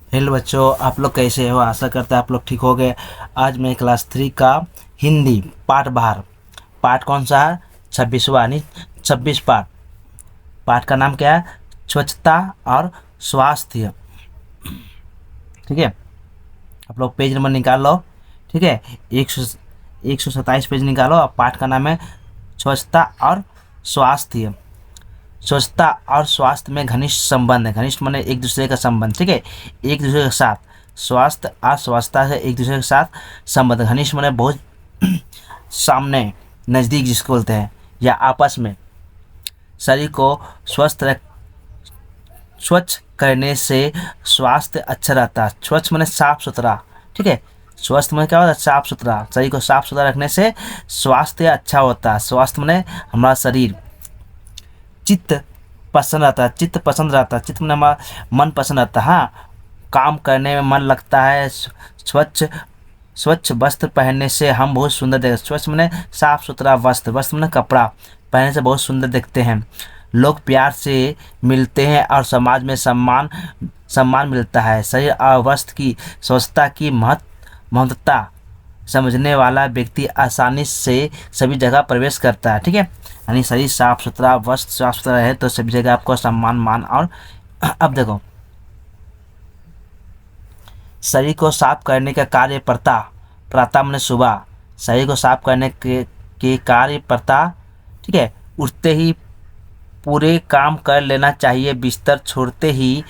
Hello बच्चों, आप लोग कैसे हो? आशा करते हैं आप लोग ठीक हो गए। आज मैं क्लास 3 का हिंदी पाठ बाहर पाठ कौन सा है? 26वां यानी 26 पाठ। पाठ का नाम क्या है? स्वच्छता और स्वास्थ्य। ठीक है, आप लोग पेज नंबर निकाल लो। ठीक है, 127 पेज निकालो। अब पाठ का नाम है स्वच्छता और स्वास्थ्य। स्वच्छता और स्वास्थ्य में घनिष्ठ संबंध है। घनिष्ठ माने एक दूसरे का संबंध। ठीक है, एक दूसरे के साथ। स्वास्थ्य और स्वच्छता से एक दूसरे के साथ संबंध। घनिष्ठ माने बहुत सामने, नज़दीक जिसको बोलते हैं, या आपस में। शरीर को स्वच्छ करने से स्वास्थ्य अच्छा रहता है। स्वच्छ माने साफ सुथरा। ठीक है, स्वस्थ में क्या होता है? साफ सुथरा। शरीर को साफ सुथरा रखने से स्वास्थ्य अच्छा होता है। स्वास्थ्य माने हमारा शरीर। चित्त पसंद आता है। चित्त पसंद रहता है। चित्त में हमारा मन पसंद आता है। हाँ, काम करने में मन लगता है। स्वच्छ स्वच्छ वस्त्र पहनने से हम बहुत सुंदर देखते हैं। स्वच्छ माने साफ सुथरा वस्त्र। वस्त्र माने कपड़ा पहनने से बहुत सुंदर दिखते हैं। लोग प्यार से मिलते हैं और समाज में सम्मान सम्मान मिलता है। शरीर और वस्त्र की स्वच्छता की महत्वता समझने वाला व्यक्ति आसानी से सभी जगह प्रवेश करता है। ठीक है, यानी शरीर साफ सुथरा, वस्त्र साफ सुथरा रहे तो सभी जगह आपको सम्मान मान। और अब देखो, शरीर को साफ करने का कार्य प्रता प्रातः मैंने सुबह। शरीर को साफ करने के कार्य प्रता। ठीक है, उठते ही पूरे काम कर लेना चाहिए। बिस्तर छोड़ते ही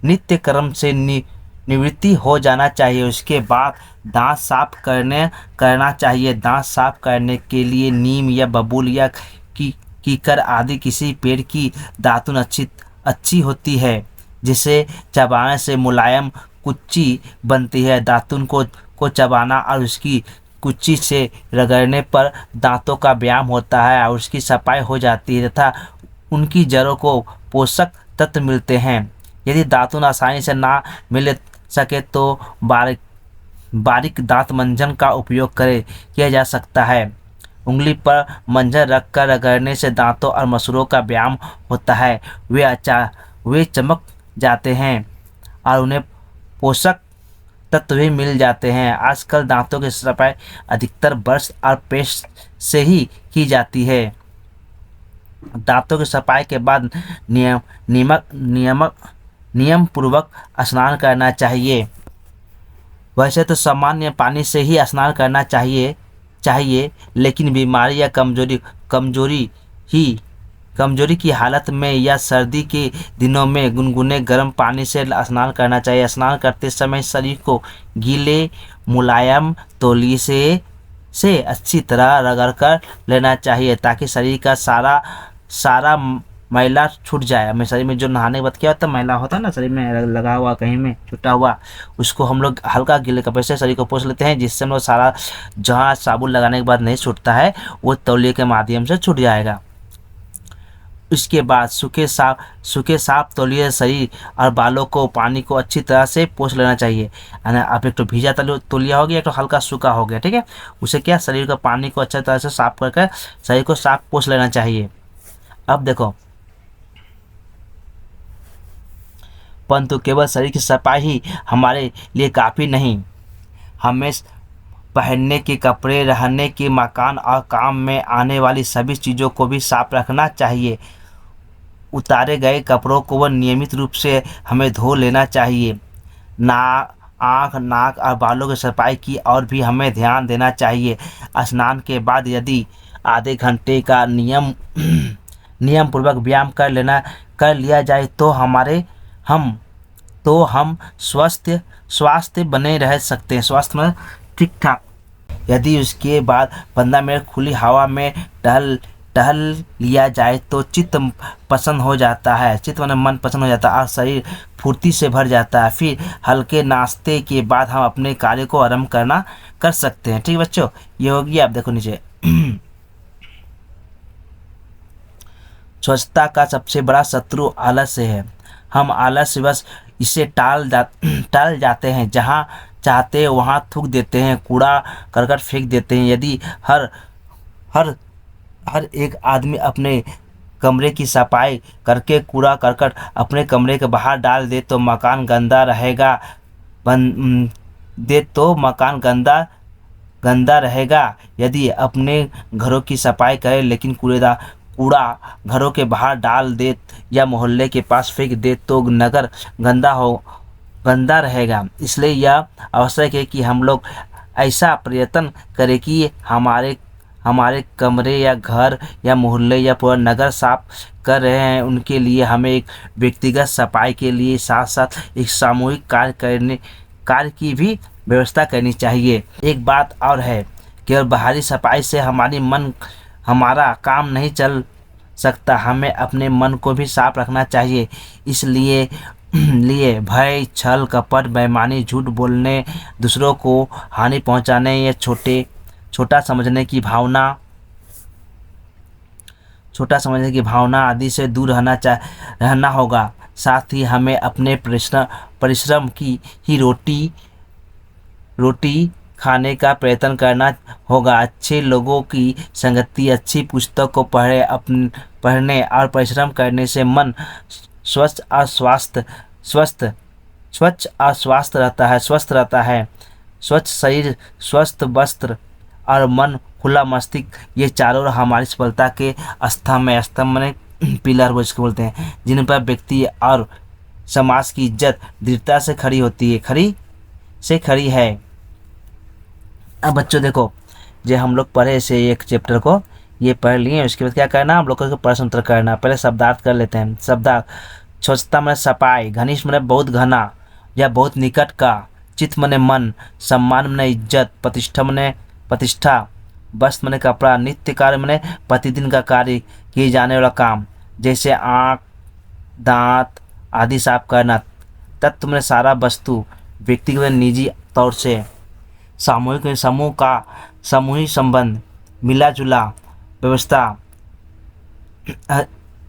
नित्य कर्म से निवृत्ति हो जाना चाहिए। उसके बाद दांत साफ करना चाहिए। दांत साफ करने के लिए नीम या बबूल या कीकर आदि किसी पेड़ की दातुन अच्छी होती है, जिसे चबाने से मुलायम कुच्ची बनती है। दातुन को चबाना और उसकी कुच्ची से रगड़ने पर दांतों का व्यायाम होता है और उसकी सफाई हो जाती है तथा उनकी जड़ों को पोषक तत्व मिलते हैं। यदि दातुन आसानी से ना मिल सके तो बारीक बारीक दांत मंजन का उपयोग किया जा सकता है। उंगली पर मंजन रखकर रगड़ने से दांतों और मसूड़ों का व्यायाम होता है। वे चमक जाते हैं और उन्हें पोषक तत्व भी मिल जाते हैं। आजकल दांतों की सफाई अधिकतर ब्रश और पेस्ट से ही की जाती है। दांतों की सफाई के बाद नियम पूर्वक स्नान करना चाहिए। वैसे तो सामान्य पानी से ही स्नान करना चाहिए, लेकिन बीमारी या कमजोरी की हालत में या सर्दी के दिनों में गुनगुने गर्म पानी से स्नान करना चाहिए। स्नान करते समय शरीर को गीले मुलायम तौलिए से अच्छी तरह रगड़कर लेना चाहिए ताकि शरीर का सारा मैला छूट जाए। हमें शरीर में जो नहाने के बाद क्या होता है, मैला होता है ना शरीर में लगा हुआ, कहीं में छूटा हुआ, उसको हम लोग हल्का गीले कपड़े से शरीर को पोंछ लेते हैं, जिससे हम लोग सारा जहाँ साबुन लगाने के बाद नहीं छूटता है वो तौलिए के माध्यम से छूट जाएगा। उसके बाद सूखे साफ तौलिए शरीर और बालों को पानी को अच्छी तरह से पोंछ लेना चाहिए। यानी आप एक तो भीजा तौलिया हो गया, एक तो हल्का सूखा हो गया। ठीक है, उसे क्या शरीर का पानी को अच्छी तरह से साफ करके शरीर को साफ पोंछ लेना चाहिए। अब देखो, परंतु केवल शरीर की सफाई ही हमारे लिए काफ़ी नहीं, हमें पहनने के कपड़े, रहने के मकान और काम में आने वाली सभी चीज़ों को भी साफ रखना चाहिए। उतारे गए कपड़ों को वह नियमित रूप से हमें धो लेना चाहिए। आँख, नाक और बालों की सफाई की और भी हमें ध्यान देना चाहिए। स्नान के बाद यदि आधे घंटे का नियम पूर्वक व्यायाम कर लिया जाए तो हम स्वास्थ्य बने रह सकते हैं। स्वास्थ्य में ठीक ठाक। यदि उसके बाद 15 मिनट खुली हवा में टहल लिया जाए तो चित्त पसंद हो जाता है। चित्त माने मन पसंद हो जाता है और शरीर फुर्ती से भर जाता है। फिर हल्के नाश्ते के बाद हम अपने कार्य को आरंभ कर सकते हैं। ठीक है बच्चों, ये हो गया। आप देखो नीचे, स्वच्छता का सबसे बड़ा शत्रु आलस्य है। हम आलस्य बस इसे टाल जाते हैं। जहाँ चाहते वहाँ थूक देते हैं, कूड़ा करकट फेंक देते हैं। यदि हर एक आदमी अपने कमरे की सफाई करके कूड़ा करकट अपने कमरे के बाहर डाल दे तो मकान गंदा रहेगा। दे तो मकान गंदा गंदा रहेगा। यदि अपने घरों की सफाई करे लेकिन कूड़ा घरों के बाहर डाल दे या मोहल्ले के पास फेंक दे तो नगर गंदा रहेगा। इसलिए यह आवश्यक है कि हम लोग ऐसा प्रयत्न करें कि हमारे कमरे या घर या मोहल्ले या पूरा नगर साफ कर रहे हैं उनके लिए हमें एक व्यक्तिगत सफाई के लिए साथ साथ एक सामूहिक कार्य की भी व्यवस्था करनी चाहिए। एक बात और है, केवल बाहरी सफाई से हमारा काम नहीं चल सकता, हमें अपने मन को भी साफ रखना चाहिए। इसलिए भय, छल, कपट, बेईमानी, झूठ बोलने, दूसरों को हानि पहुंचाने या छोटा समझने की भावना आदि से दूर रहना होगा। साथ ही हमें अपने परिश्रम की ही रोटी खाने का प्रयत्न करना होगा। अच्छे लोगों की संगति, अच्छी पुस्तक को पढ़ने और परिश्रम करने से मन स्वस्थ और स्वस्थ रहता है। स्वच्छ शरीर, स्वस्थ वस्त्र और मन, खुला मस्तिष्क, ये चारों हमारी सफलता के स्तंभ माने पिलर जिसको बोलते हैं, जिन पर व्यक्ति और समाज की इज्जत दृढ़ता से खड़ी है। अब बच्चों देखो, जो हम लोग पढ़े से एक चैप्टर को ये पढ़ लिए, उसके बाद क्या करना, हम लोग को प्रश्न उत्तर करना। पहले शब्दार्थ कर लेते हैं। शब्दार्थ: स्वच्छता माने सफाई, घनिष्ठ माने बहुत घना या बहुत निकट का, चित्त माने मन, सम्मान माने इज्जत, प्रतिष्ठा, वस्त्र माने कपड़ा, नित्य कार्य माने प्रतिदिन का कार्य किए जाने वाला काम, जैसे आँख, दांत आदि साफ करना। तत्व माने सारा वस्तु, व्यक्तिगत निजी तौर से, सामूहिक संबंध, मिला जुला, व्यवस्था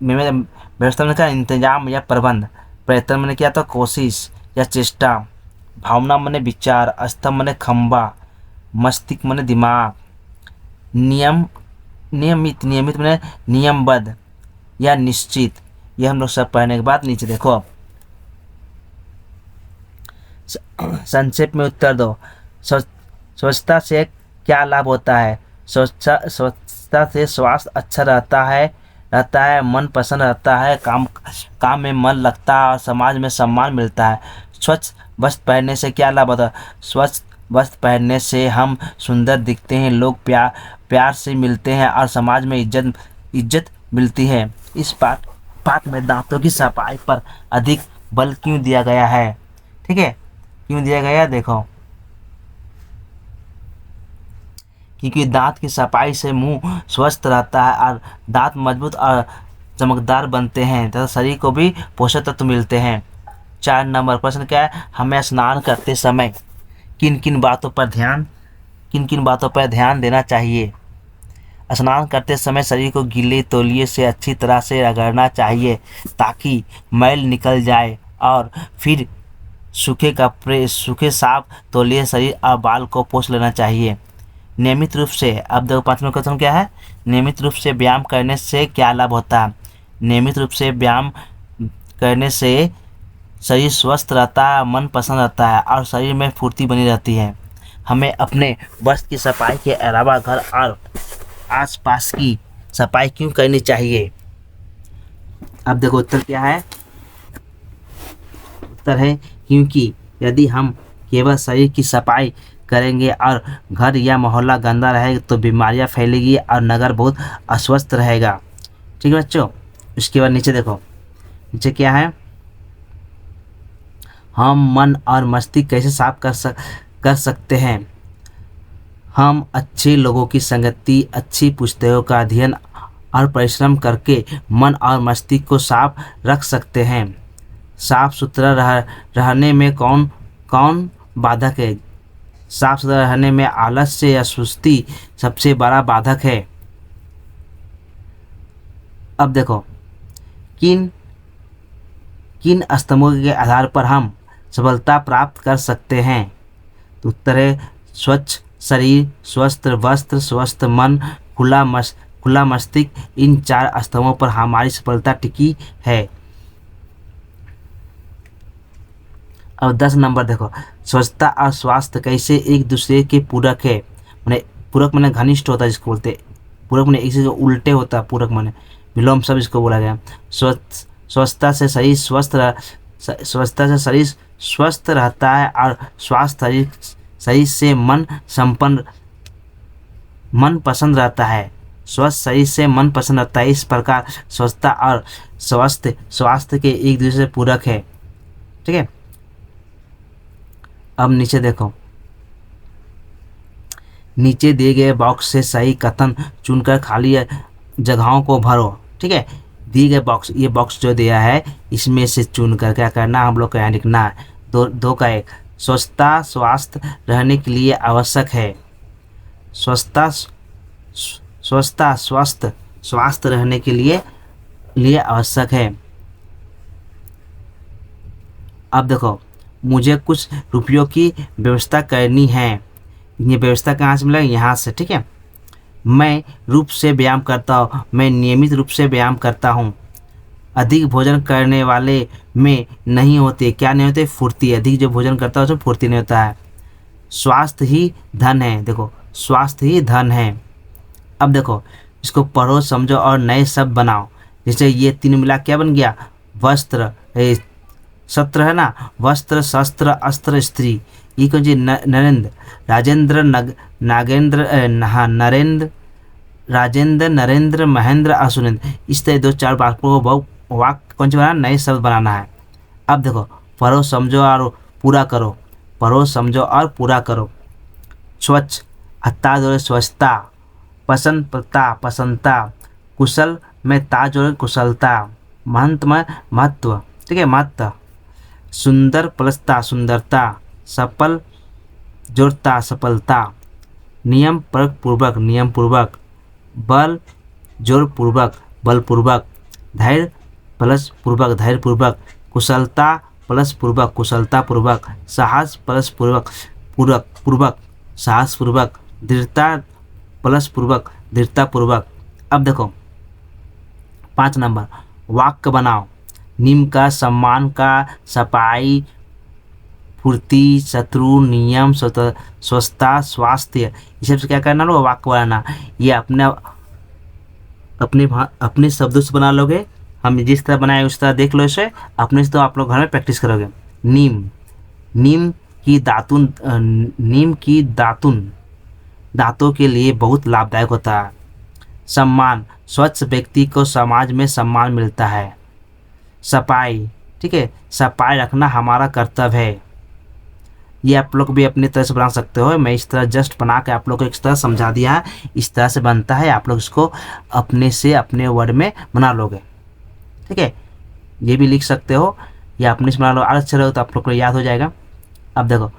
में क्या, इंतजाम या प्रबंध, प्रयत्न मैंने किया तो कोशिश या चेष्टा, भावना मैंने विचार, स्तंभ मैंने खंबा, मस्तिष्क मैंने दिमाग, नियमित मैंने नियमबद्ध या निश्चित। यह हम लोग सब पढ़ने के बाद नीचे देखो, संक्षेप में उत्तर दो। स्वच्छता से क्या लाभ होता है? स्वच्छता से स्वास्थ्य अच्छा रहता है, मन प्रसन्न रहता है, काम में मन लगता है और समाज में सम्मान मिलता है। स्वच्छ वस्त्र पहनने से क्या लाभ होता है? स्वच्छ वस्त्र पहनने से हम सुंदर दिखते हैं, लोग प्यार से मिलते हैं और समाज में इज्जत मिलती है। इस पाठ में दांतों की सफाई पर अधिक बल क्यों दिया गया है? ठीक है, क्यों दिया गया देखो, क्योंकि दांत की सफाई से मुंह स्वस्थ रहता है और दांत मजबूत और चमकदार बनते हैं तथा शरीर को भी पोषक तत्व मिलते हैं। 4 नंबर प्रश्न क्या है? हमें स्नान करते समय किन किन बातों पर ध्यान देना चाहिए? स्नान करते समय शरीर को गीले तौलिए से अच्छी तरह से रगड़ना चाहिए ताकि मैल निकल जाए और फिर सूखे साफ तौलिए शरीर और बाल को पोंछ लेना चाहिए। नियमित रूप से, अब देखो 5वां क्वेश्चन क्या है? नियमित रूप से व्यायाम करने से क्या लाभ होता है? नियमित रूप से व्यायाम करने से शरीर स्वस्थ रहता है, मन प्रसन्न रहता है और शरीर में फुर्ती बनी रहती है। हमें अपने वस्त्र की सफाई के अलावा घर और आसपास की सफाई क्यों करनी चाहिए? अब देखो उत्तर क्या है? उत्तर है क्योंकि यदि हम केवल शरीर की सफाई करेंगे और घर या मोहल्ला गंदा रहेगा तो बीमारियां फैलेगी और नगर बहुत अस्वस्थ रहेगा। ठीक है बच्चों, इसके बाद नीचे देखो, नीचे क्या है? हम मन और मस्तिष्क कैसे साफ कर सकते हैं? हम अच्छे लोगों की संगति, अच्छी पुस्तकों का अध्ययन और परिश्रम करके मन और मस्तिष्क को साफ रख सकते हैं। साफ सुथरा रहने में कौन बाधक है? साफ सुथरा रहने में आलस्य या सुस्ती सबसे बड़ा बाधक है। अब देखो, किन स्तंभों के आधार पर हम सफलता प्राप्त कर सकते हैं? उत्तर है स्वच्छ शरीर, स्वस्थ वस्त्र, स्वस्थ मन, खुला खुला मस्तिष्क, इन 4 स्तंभों पर हमारी सफलता टिकी है। अब 10 नंबर देखो, स्वच्छता और स्वास्थ्य कैसे एक दूसरे के पूरक है। मैंने पूरक मैंने घनिष्ठ होता है जिसको बोलते हैं, पूरक मैंने इसी को उल्टे होता है, पूरक मैंने विलोम सब इसको बोला गया। स्वच्छता से शरीर स्वच्छता से शरीर स्वस्थ रहता है और स्वास्थ्य शरीर से मन पसंद रहता है। स्वस्थ शरीर से मन पसंद रहता है। इस प्रकार स्वच्छता और स्वास्थ्य के एक दूसरे से पूरक है। ठीक है, अब नीचे देखो, नीचे दिए गए बॉक्स से सही कथन चुनकर खाली जगहों को भरो। ठीक है, दिए गए बॉक्स, ये बॉक्स जो दिया है इसमें से चुनकर क्या करना, हम लोग को यहाँ लिखना है। दो का एक, स्वच्छता स्वास्थ्य रहने के लिए आवश्यक है। स्वच्छता स्वास्थ्य रहने के लिए आवश्यक है। अब देखो, मुझे कुछ रुपयों की व्यवस्था करनी है। ये व्यवस्था कहाँ से मिला, यहाँ से। ठीक है, मैं रूप से व्यायाम करता हूँ, मैं नियमित रूप से व्यायाम करता हूँ। अधिक भोजन करने वाले में नहीं होती, क्या नहीं होती, फुर्ती। अधिक जो भोजन करता है उसमें फुर्ती नहीं होता है। स्वास्थ्य ही धन है, देखो स्वास्थ्य ही धन है। अब देखो, इसको पढ़ो समझो और नए शब्द बनाओ। जैसे ये 3 मिला क्या बन गया, वस्त्र, सत्र है ना, वस्त्र शस्त्र अस्त्र स्त्री। ये कौन जी, नरेंद्र राजेंद्र नागेंद्र नरेंद्र राजेंद्र नरेंद्र महेंद्र और सुरेंद्र। इस तरह 2-4 वाक्यों को वाक्य कौन सी बनाना, नए शब्द बनाना है। अब देखो, पढ़ो समझो और पूरा करो, पढ़ो समझो और पूरा करो। स्वच्छ, हत्ता जोड़े स्वच्छता, पसंद पसंदता, कुशल में ता जोड़े कुशलता, महंत में महत्व। ठीक है, महत्व। सुंदर प्लसता सुंदरता, सफल जोड़ता सफलता, नियम पूर्वक नियम पूर्वक, बल जोड़ पूर्वक बल पूर्वक, धैर्य प्लस पूर्वक धैर्य पूर्वक, कुशलता प्लस पूर्वक कुशलता पूर्वक, साहस प्लस पूर्वक साहस पूर्वक, दृढ़ता प्लस पूर्वक दृढ़ता पूर्वक। अब देखो 5 नंबर, वाक्य बनाओ। नियम का, सम्मान का, सफाई, फुर्ती, शत्रु, नियम, स्वच्छता, स्वास्थ्य, ये सब से क्या करना लो, वाक्य बनाना। ये अपने शब्दों से बना लोगे। हम जिस तरह बनाए उस तरह देख लो इसे अपने से, तो आप लोग घर में प्रैक्टिस करोगे। नीम की दातुन दांतों के लिए बहुत लाभदायक होता है। सम्मान, स्वच्छ व्यक्ति को समाज में सम्मान मिलता है। सफाई, ठीक है, सफाई रखना हमारा कर्तव्य है। ये आप लोग भी अपनी तरह से बना सकते हो। मैं इस तरह जस्ट बना के आप लोग को इस तरह समझा दिया है, इस तरह से बनता है। आप लोग इसको अपने वर्ड में बना लोगे। ठीक है, ये भी लिख सकते हो या अपने से बना लो, आलस चलो तो आप लोग को याद हो जाएगा। अब देखो,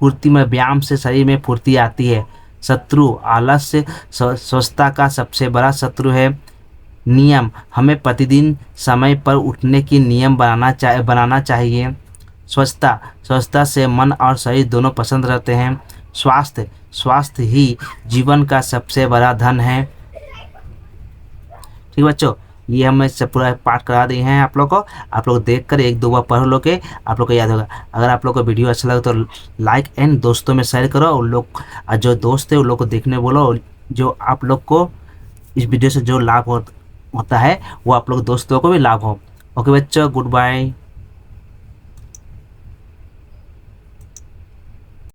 फुर्ती में व्यायाम से शरीर में फुर्ती आती है। शत्रु, आलस से स्वस्थता का सबसे बड़ा शत्रु है। नियम, हमें प्रतिदिन समय पर उठने की नियम बनाना चाहिए। स्वच्छता से मन और शरीर दोनों पसंद रहते हैं। स्वास्थ्य ही जीवन का सबसे बड़ा धन है। ठीक बच्चों, ये हम इससे पूरा पाठ करा दिए हैं आप लोग को। आप लोग देखकर 1-2 बार पढ़ लोगे, आप लोग को याद होगा। अगर आप लोग को वीडियो अच्छा लगे तो लाइक एंड दोस्तों में शेयर करो। उन लोग जो दोस्त है उन लोग को देखने बोलो। जो आप लोग को इस वीडियो से जो लाभ होता है वो आप लोग दोस्तों को भी लाभ हो। ओके बच्चों, गुड बाय।